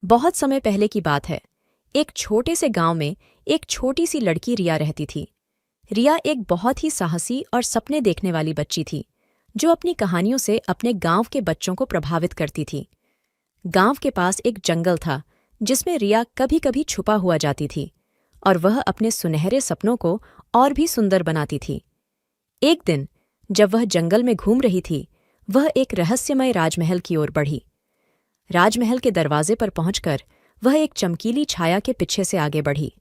बहुत समय पहले की बात है। एक छोटे से गांव में एक छोटी सी लड़की रिया रहती थी। रिया एक बहुत ही साहसी और सपने देखने वाली बच्ची थी, जो अपनी कहानियों से अपने गांव के बच्चों को प्रभावित करती थी। गांव के पास एक जंगल था, जिसमें रिया कभी कभी छुपा हुआ जाती थी, और वह अपने सुनहरे सपनों को और भी सुंदर बनाती थी। एक दिन जब वह जंगल में घूम रही थी, वह एक रहस्यमय राजमहल की ओर बढ़ी। राजमहल के दरवाजे पर पहुंचकर वह एक चमकीली छाया के पीछे से आगे बढ़ी।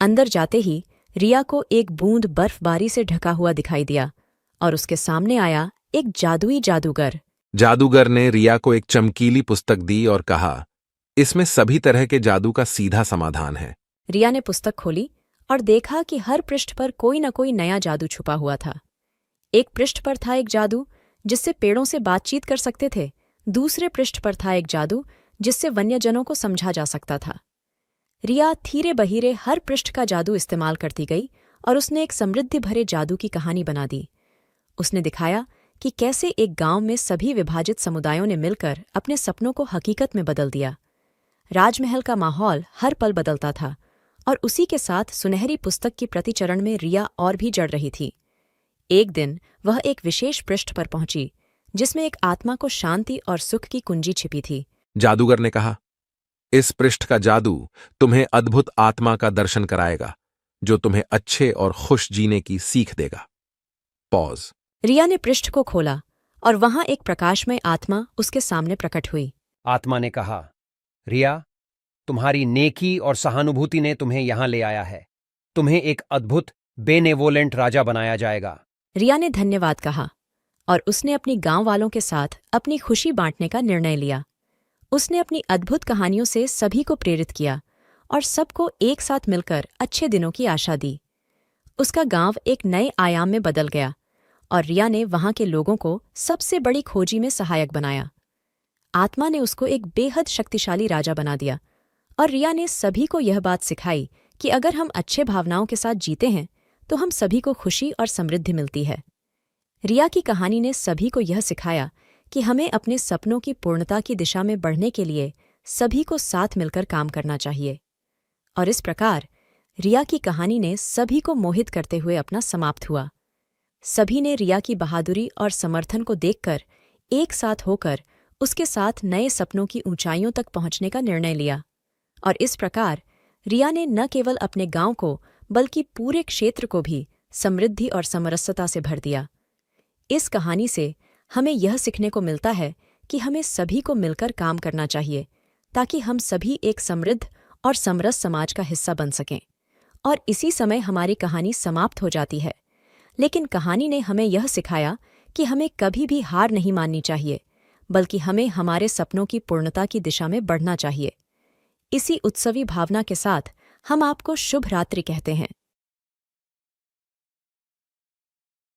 अंदर जाते ही रिया को एक बूंद बर्फबारी से ढका हुआ दिखाई दिया, और उसके सामने आया एक जादुई जादूगर। जादूगर ने रिया को एक चमकीली पुस्तक दी और कहा, इसमें सभी तरह के जादू का सीधा समाधान है। रिया ने पुस्तक खोली और देखा कि हर पृष्ठ पर कोई न कोई नया जादू छुपा हुआ था। एक पृष्ठ पर था एक जादू जिससे पेड़ों से बातचीत कर सकते थे। दूसरे पृष्ठ पर था एक जादू जिससे वन्यजनों को समझा जा सकता था। रिया धीरे बहीरे हर पृष्ठ का जादू इस्तेमाल करती गई, और उसने एक समृद्धि भरे जादू की कहानी बना दी। उसने दिखाया कि कैसे एक गांव में सभी विभाजित समुदायों ने मिलकर अपने सपनों को हकीकत में बदल दिया। राजमहल का माहौल हर पल बदलता था, और उसी के साथ सुनहरी पुस्तक की प्रतिचरण में रिया और भी जड़ रही थी। एक दिन वह एक विशेष पृष्ठ पर पहुंची, जिसमें एक आत्मा को शांति और सुख की कुंजी छिपी थी। जादूगर ने कहा, इस पृष्ठ का जादू तुम्हें अद्भुत आत्मा का दर्शन कराएगा, जो तुम्हें अच्छे और खुश जीने की सीख देगा। पॉज। रिया ने पृष्ठ को खोला, और वहां एक प्रकाशमय आत्मा उसके सामने प्रकट हुई। आत्मा ने कहा, रिया, तुम्हारी नेकी और सहानुभूति ने तुम्हें यहां ले आया है। तुम्हें एक अद्भुत बेनेवोलेंट राजा बनाया जाएगा। रिया ने धन्यवाद कहा, और उसने अपनी गांव वालों के साथ अपनी खुशी बांटने का निर्णय लिया। उसने अपनी अद्भुत कहानियों से सभी को प्रेरित किया, और सबको एक साथ मिलकर अच्छे दिनों की आशा दी। उसका गांव एक नए आयाम में बदल गया, और रिया ने वहां के लोगों को सबसे बड़ी खोजी में सहायक बनाया। आत्मा ने उसको एक बेहद शक्तिशाली राजा बना दिया, और रिया ने सभी को यह बात सिखाई कि अगर हम अच्छे भावनाओं के साथ जीते हैं तो हम सभी को खुशी और समृद्धि मिलती है। रिया की कहानी ने सभी को यह सिखाया कि हमें अपने सपनों की पूर्णता की दिशा में बढ़ने के लिए सभी को साथ मिलकर काम करना चाहिए। और इस प्रकार रिया की कहानी ने सभी को मोहित करते हुए अपना समाप्त हुआ। सभी ने रिया की बहादुरी और समर्थन को देखकर एक साथ होकर उसके साथ नए सपनों की ऊंचाइयों तक पहुंचने का निर्णय लिया। और इस प्रकार रिया ने न केवल अपने गांव को बल्कि पूरे क्षेत्र को भी समृद्धि और समरसता से भर दिया। इस कहानी से हमें यह सीखने को मिलता है कि हमें सभी को मिलकर काम करना चाहिए, ताकि हम सभी एक समृद्ध और समरस समाज का हिस्सा बन सकें। और इसी समय हमारी कहानी समाप्त हो जाती है, लेकिन कहानी ने हमें यह सिखाया कि हमें कभी भी हार नहीं माननी चाहिए, बल्कि हमें हमारे सपनों की पूर्णता की दिशा में बढ़ना चाहिए। इसी उत्सवी भावना के साथ हम आपको शुभ रात्रि कहते हैं।